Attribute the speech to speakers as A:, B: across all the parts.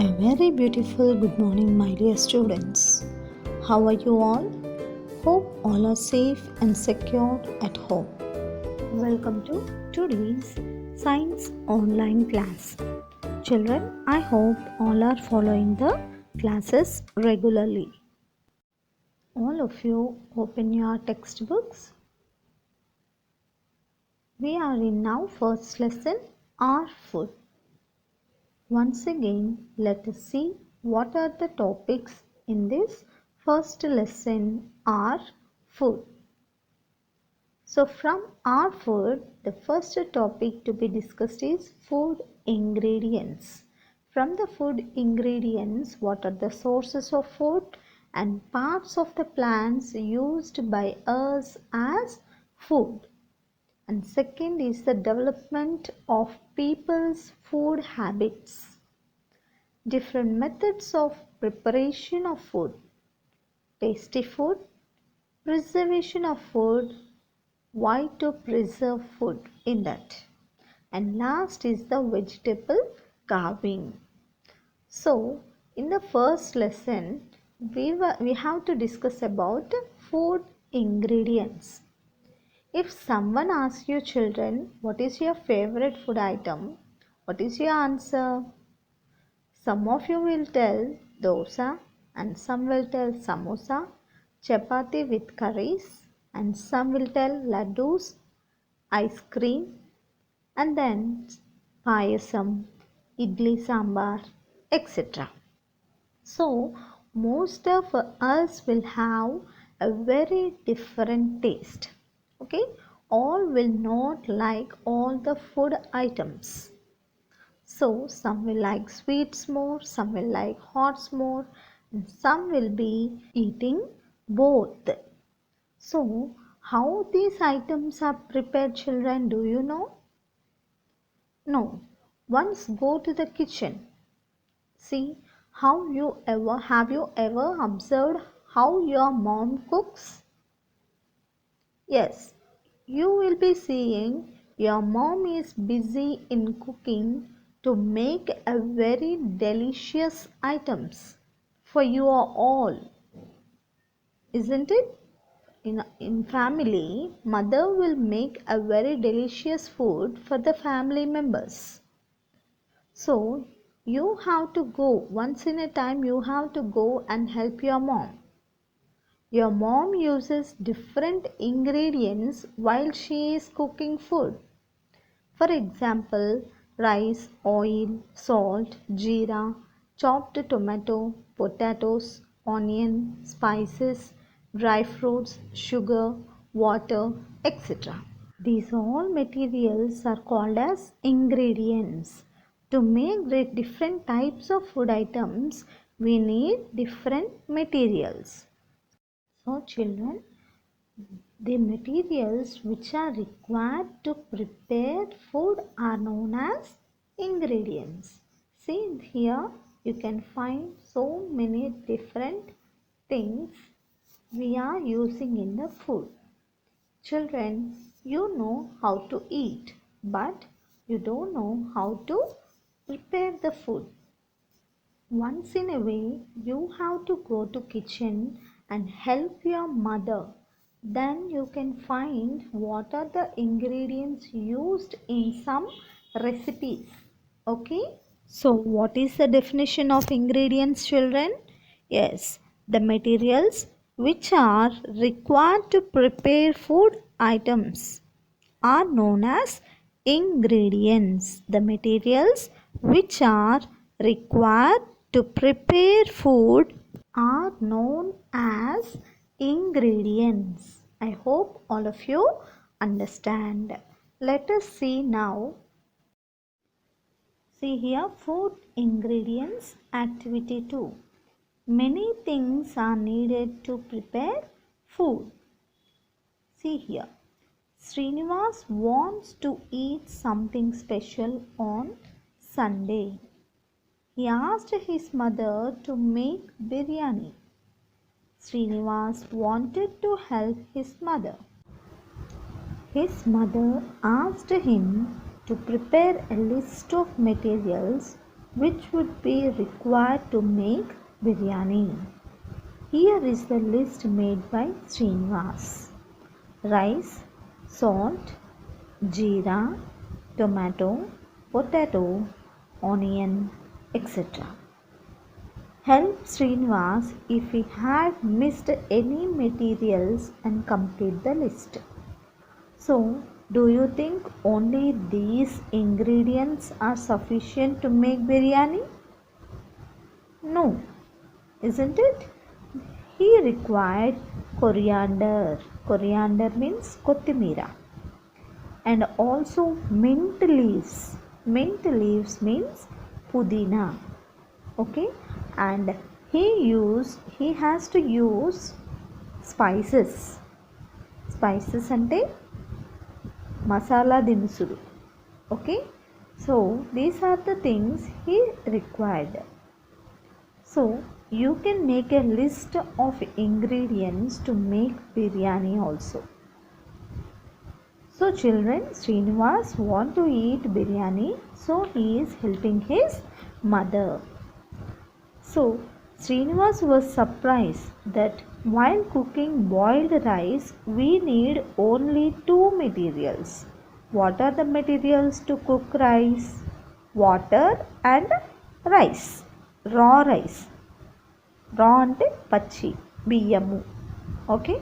A: A very beautiful good morning, my dear students. How are you all? Hope all are safe and secure at home. Welcome to today's science online class. Children, I hope all are following the classes regularly. All of you open your textbooks. We are in now first lesson, our food. Once again, let us see what are the topics in this first lesson, our food. So from our food, the first topic to be discussed is food ingredients. From the food ingredients, what are the sources of food and parts of the plants used by us as food. And second is the development of people's food habits. Different methods of preparation of food, tasty food, preservation of food, why to preserve food in that. And last is the vegetable carving. So in the first lesson, we have to discuss about food ingredients. If someone asks you children, what is your favorite food item? What is your answer? Some of you will tell dosa and some will tell samosa, chapati with curries and some will tell laddus, ice cream and then payasam, idli sambar, etc. So most of us will have a very different taste. Okay, all will not like all the food items. So some will like sweets more, some will like hots more, and some will be eating both. So how these items are prepared, children, do you know? No. Once go to the kitchen. See have you ever observed how your mom cooks? Yes, you will be seeing your mom is busy in cooking to make a very delicious items for you all, isn't it? In family, mother will make a very delicious food for the family members. So you have to go once in a time, you have to go and help your mom. Your mom uses different ingredients while she is cooking food. For example, rice, oil, salt, jeera, chopped tomato, potatoes, onion, spices, dry fruits, sugar, water, etc. These all materials are called as ingredients. To make the different types of food items, we need different materials. So children, the materials which are required to prepare food are known as ingredients. See here you can find so many different things we are using in the food. Children, you know how to eat, but you don't know how to prepare the food. Once in a way, you have to go to kitchen and help your mother. Then you can find what are the ingredients used in some recipes. Okay? So what is the definition of ingredients, children? Yes, the materials which are required to prepare food items are known as ingredients. The materials which are required to prepare food are known as ingredients. I hope all of you understand. Let us see now. See here, food ingredients activity 2. Many things are needed to prepare food. See here. Srinivas wants to eat something special on Sunday. He asked his mother to make biryani. Srinivas wanted to help his mother. His mother asked him to prepare a list of materials which would be required to make biryani. Here is the list made by Srinivas. Rice, salt, jeera, tomato, potato, onion, etc. Help Srinivas if he had missed any materials and complete the list. So, do you think only these ingredients are sufficient to make biryani? No, isn't it? He required coriander. Coriander means kotimira. And also mint leaves. Mint leaves means pudina. Okay, and he has to use spices. Spices ante masala dinusulu. Okay, so these are the things he required. So you can make a list of ingredients to make biryani also. So children, Srinivas want to eat biryani, so he is helping his mother. So Srinivas was surprised that while cooking boiled rice, we need only two materials. What are the materials to cook rice? Water and rice. Raw rice. Raw ante pachi, biyamu. Okay.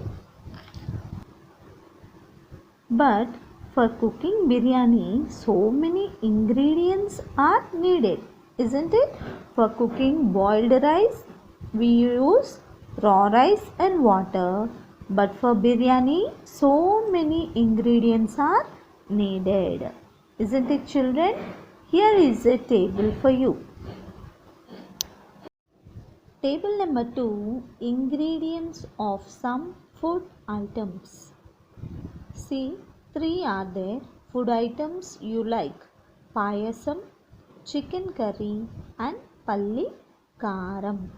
A: But for cooking biryani, so many ingredients are needed, isn't it? For cooking boiled rice, we use raw rice and water. But for biryani, so many ingredients are needed. Isn't it, children? Here is a table for you. Table number 2, ingredients of some food items. See, 3 are there. Food items you like: payasam, chicken curry and palli karam.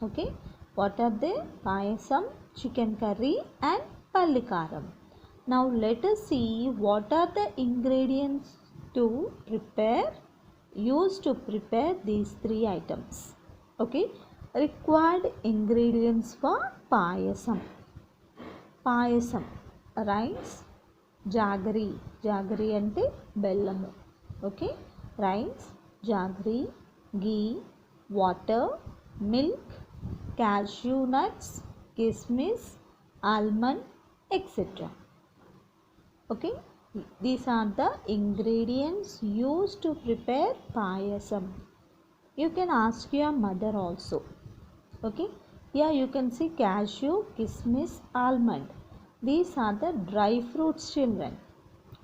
A: Okay, what are they? Payasam, chicken curry and palli karam. Now let us see what are the ingredients to prepare, used to prepare these 3 items. Okay, required ingredients for payasam. Payasam, rice, jaggery. Jaggery ante bellamu. Okay, rice, jaggery, ghee, water, milk, cashew nuts, kismis, almond, etc. Okay, these are the ingredients used to prepare payasam. You can ask your mother also. Okay, here you can see cashew, kismis, almond. These are the dry fruits, children.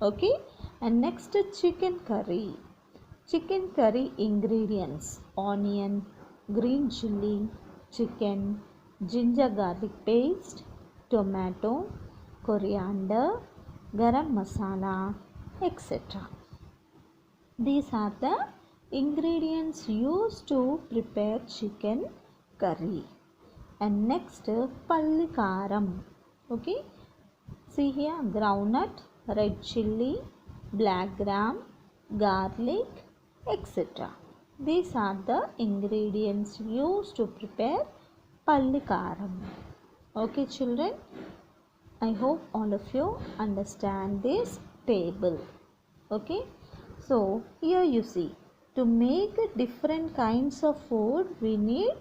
A: Okay, and next chicken curry. Chicken curry ingredients: onion, green chilli, chicken, ginger garlic paste, tomato, coriander, garam masala, etc. These are the ingredients used to prepare chicken curry. And next palli karam. Okay, see here groundnut, red chilli, black gram, garlic, etc. These are the ingredients used to prepare palli karam. Okay, children, I hope all of you understand this table. Okay, so here you see, to make different kinds of food we need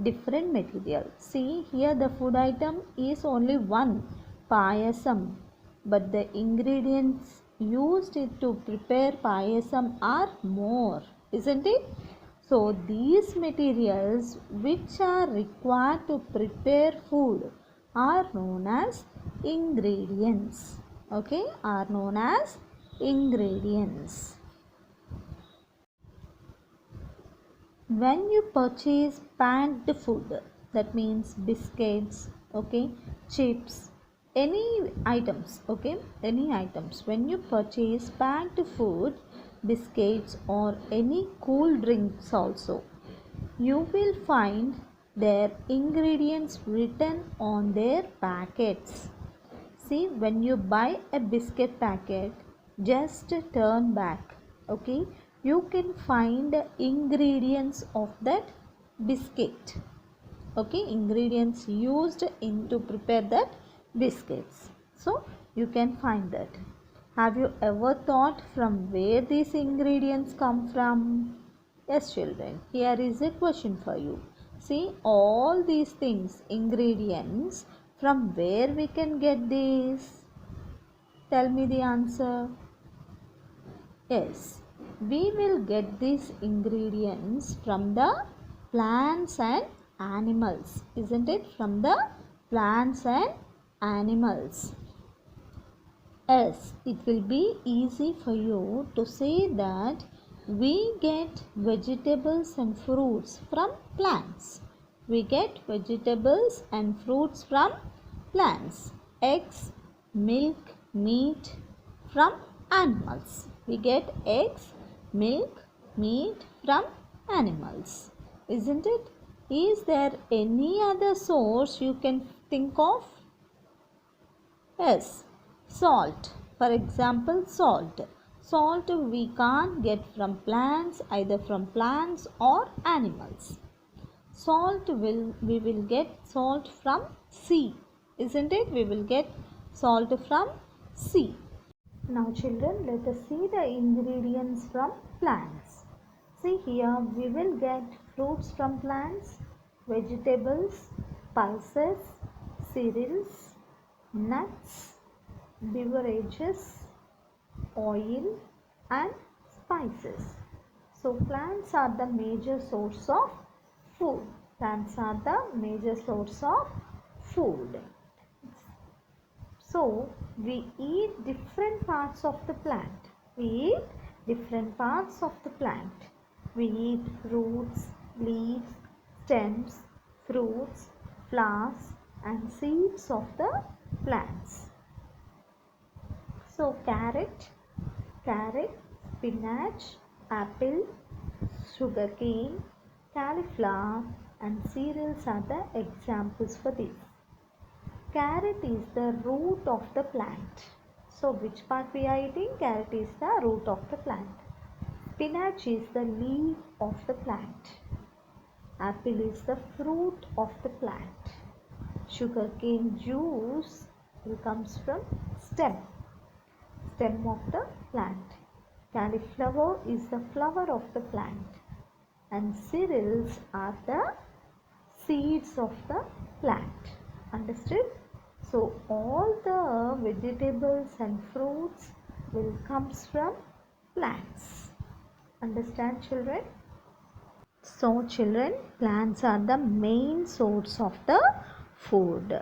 A: different material. See here the food item is only one, payasam, but the ingredients used to prepare payasam are more, isn't it? So these materials which are required to prepare food are known as ingredients. Okay, are known as ingredients. When you purchase packed food, that means biscuits, okay, chips, any items, okay, any items. When you purchase packed food, biscuits or any cool drinks also, you will find their ingredients written on their packets. See, when you buy a biscuit packet, just turn back. Okay, you can find ingredients of that biscuit. Okay, ingredients used in to prepare that biscuits. So you can find that. Have you ever thought from where these ingredients come from? Yes, children, here is a question for you. See, all these things, ingredients, from where we can get these? Tell me the answer. Yes, we will get these ingredients from the plants and animals, isn't it? From the plants and animals. Yes, it will be easy for you to say that we get vegetables and fruits from plants. We get vegetables and fruits from plants. Eggs, milk, meat from animals. We get eggs, milk, meat from animals. Isn't it? Is there any other source you can think of? Yes, salt. For example, salt. Salt we can't get from plants, either from plants or animals. We will get salt from sea, isn't it? We will get salt from sea. Now children, let us see the ingredients from plants. See here, we will get fruits from plants, vegetables, pulses, cereals, nuts, beverages, oil and spices. So plants are the major source of food. Plants are the major source of food. So we eat different parts of the plant. We eat different parts of the plant. We eat roots, leaves, stems, fruits, flowers and seeds of the plants. So carrot, spinach, apple, sugarcane, cauliflower and cereals are the examples for this. Carrot is the root of the plant. So which part we are eating? Carrot is the root of the plant. Spinach is the leaf of the plant. Apple is the fruit of the plant. Sugarcane juice comes from stem of the plant. Cauliflower is the flower of the plant. And cereals are the seeds of the plant. Understood? So all the vegetables and fruits will comes from plants. Understand children? So children, plants are the main source of the food.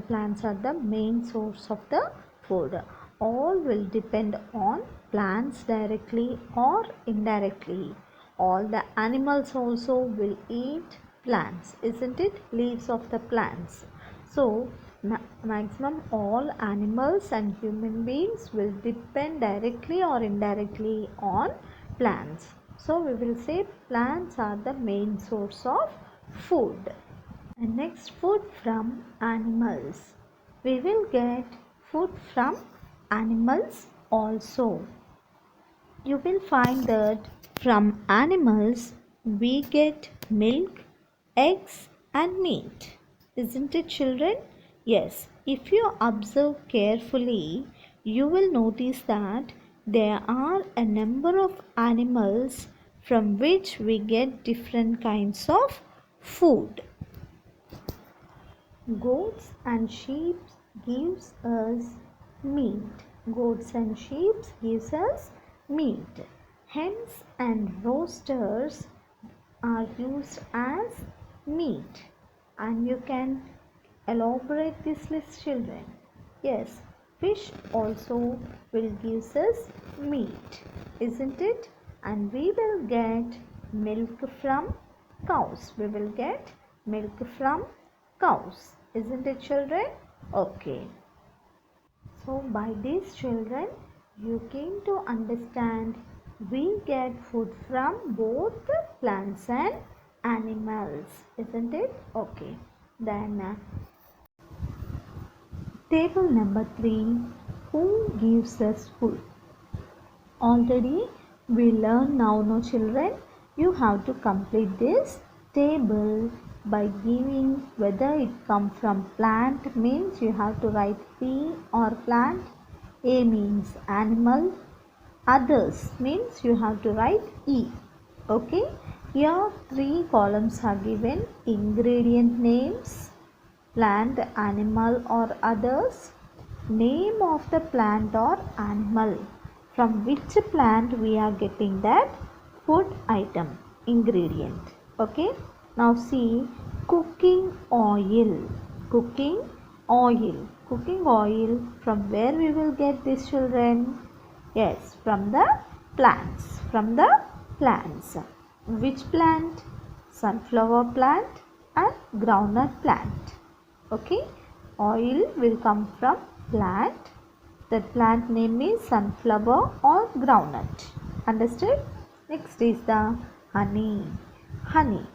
A: Plants are the main source of the food. All will depend on plants directly or indirectly. All the animals also will eat plants, isn't it? Leaves of the plants. So maximum all animals and human beings will depend directly or indirectly on plants. So we will say plants are the main source of food. And next, food from animals. We will get food from animals also. You will find that from animals we get milk, eggs and meat. Isn't it children? Yes. If you observe carefully, you will notice that there are a number of animals from which we get different kinds of food. Goats and sheep gives us meat. Goats and sheep gives us meat. Hens and roosters are used as meat. And you can elaborate this list children. Yes, fish also will give us meat, isn't it? And we will get milk from cows. We will get milk from cows, isn't it children? Okay. So by these children, you came to understand we get food from both plants and animals, isn't it? Okay. Then table number 3, who gives us food? Already We learn now, no children. You have to complete this table by giving whether it come from plant means you have to write P or plant. A means animal. Others means you have to write E. Okay. Here 3 columns are given: ingredient names, plant, animal or others, name of the plant or animal, from which plant we are getting that food item, ingredient. Okay. Now see, cooking oil. Cooking oil. Cooking oil, from where we will get this, children? Yes, from the plants. From the plants. Which plant? Sunflower plant and groundnut plant. Okay. Oil will come from plant. That plant name is sunflower or groundnut. Understood? Next is the honey. Honey,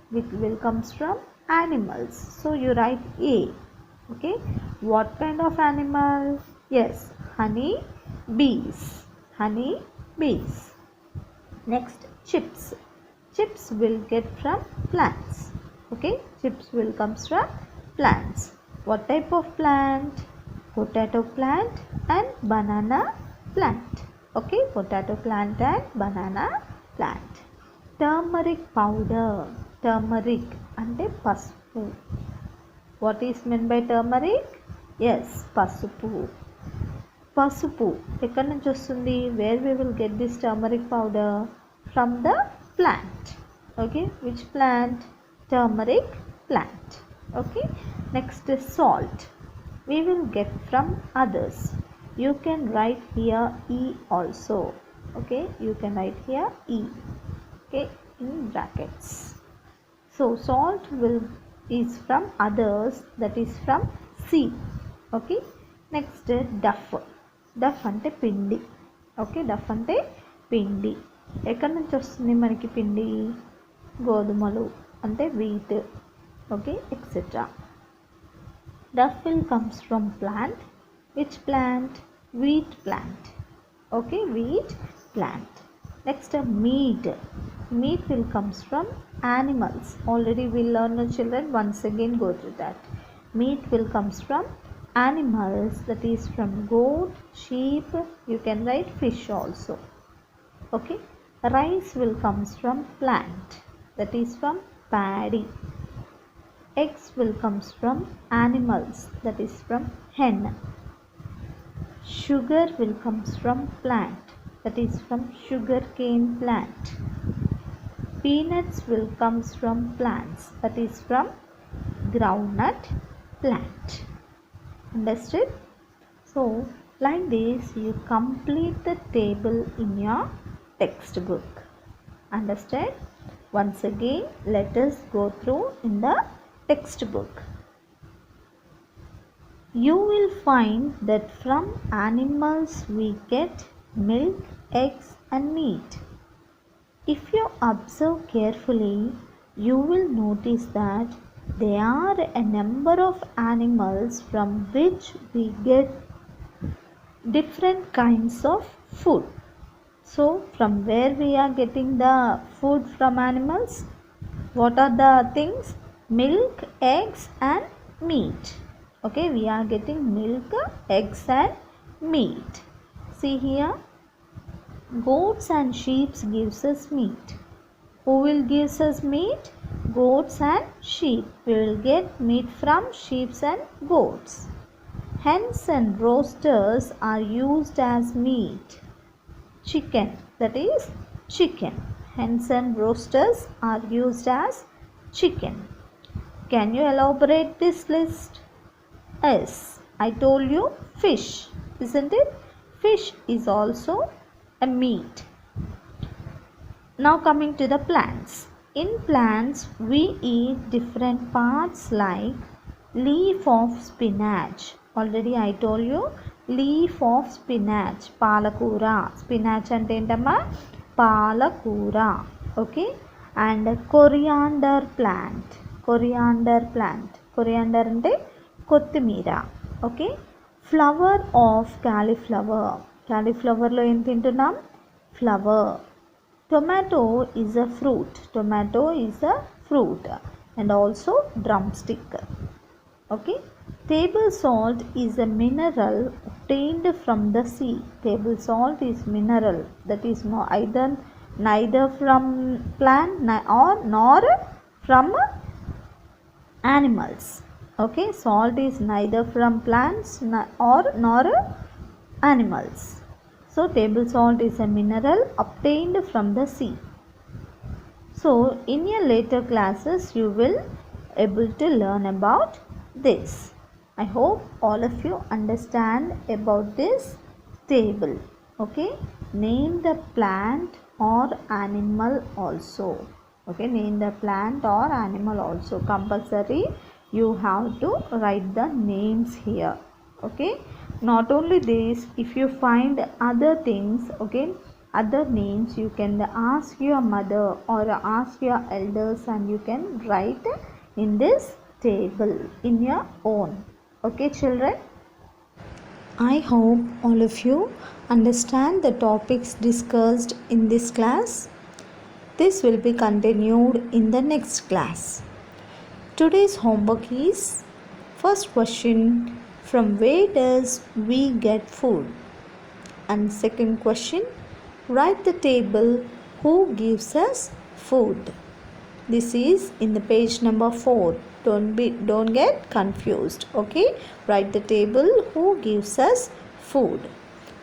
A: which will comes from animals. So you write A. Okay. What kind of animal? Yes, honey bees. Honey bees. Next, chips. Chips will get from plants. Okay. Chips will comes from plants. What type of plant? Potato plant and banana plant. Okay. Potato plant and banana plant. Turmeric powder. Turmeric ante pasupu. What is meant by turmeric? Yes, pasupu. Pasupu ఎక్కడి నుంచి వస్తుంది? Where we will get this turmeric powder? From the plant. Okay. Which plant? Turmeric plant. Okay. Next is salt. We will get from others. You can write here E also. Okay. You can write here E. Okay. In brackets. So salt is from others, that is from C. Okay. Next, duff. Duff ante pindi. Okay. Duff ante pindi. ఎక్కడి నుంచి వస్తుంది మనకి పిండి? గోధుమలు అంటే wheat. Okay. Etc. Duff will comes from plant. Which plant? Wheat plant. Okay. Wheat plant. Next, meat. Meat will comes from animals. Already we learn, children. Once again go through that. Meat will comes from animals, that is from goat, sheep. You can write fish also. Okay. Rice will comes from plant, that is from paddy. Eggs will comes from animals, that is from hen. Sugar will comes from plant, that is from sugarcane plant. Peanuts will comes from plants, that is from groundnut plant. Understood? So like this you complete the table in your textbook. Understand? Once again let us go through in the textbook. You will find that from animals we get milk, eggs and meat. If you observe carefully, you will notice that there are a number of animals from which we get different kinds of food. So from where we are getting the food from animals? What are the things? Milk, eggs and meat. Okay, we are getting milk, eggs and meat. See here, goats and sheep gives us meat. Who will gives us meat? Goats and sheep. We will get meat from sheep and goats. Hens and roosters are used as meat. Chicken, that is chicken. Hens and roosters are used as chicken. Can you elaborate this list? Yes, I told you fish, isn't it? Fish is also a meat. Now coming to the plants. In plants we eat different parts like leaf of spinach. Already I told you leaf of spinach. Palakura. Spinach ante entamma? Palakura. Okay. And coriander plant. Coriander plant. Coriander ante కొత్తిమీర. Okay. Flower of cauliflower. క్యాలీఫ్లవర్లో ఏం తింటున్నాం? Flower. Tomato is a fruit. Tomato is a fruit and also drumstick. Okay. Table salt is a mineral obtained from the sea. Table salt is mineral, that is neither from plant nor from animals. Okay, salt is neither from plants nor animals. So table salt is a mineral obtained from the sea. So in your later classes you will able to learn about this. I hope all of you understand about this table. Okay, name the plant or animal also. Okay, name the plant or animal also. Compulsory you have to write the names here. Okay, not only this, if you find other things, okay, other names, you can ask your mother or ask your elders and you can write in this table in your own. Okay children, I hope all of you understand the topics discussed in this class. This will be continued in the next class. Today's homework is first question, from where does we get food? And second question, write the table who gives us food. This is in the page number 4. Don't get confused. Okay, write the table who gives us food.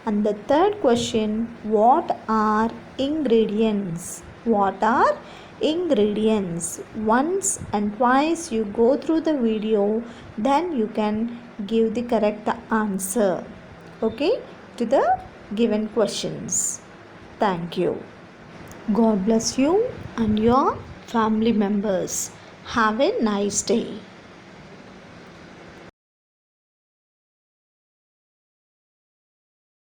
A: And the third question, what are ingredients? What are ingredients? Once and twice you go through the video, then you can give the correct answer, okay, to the given questions. Thank you. God bless you and your family members. Have a nice day.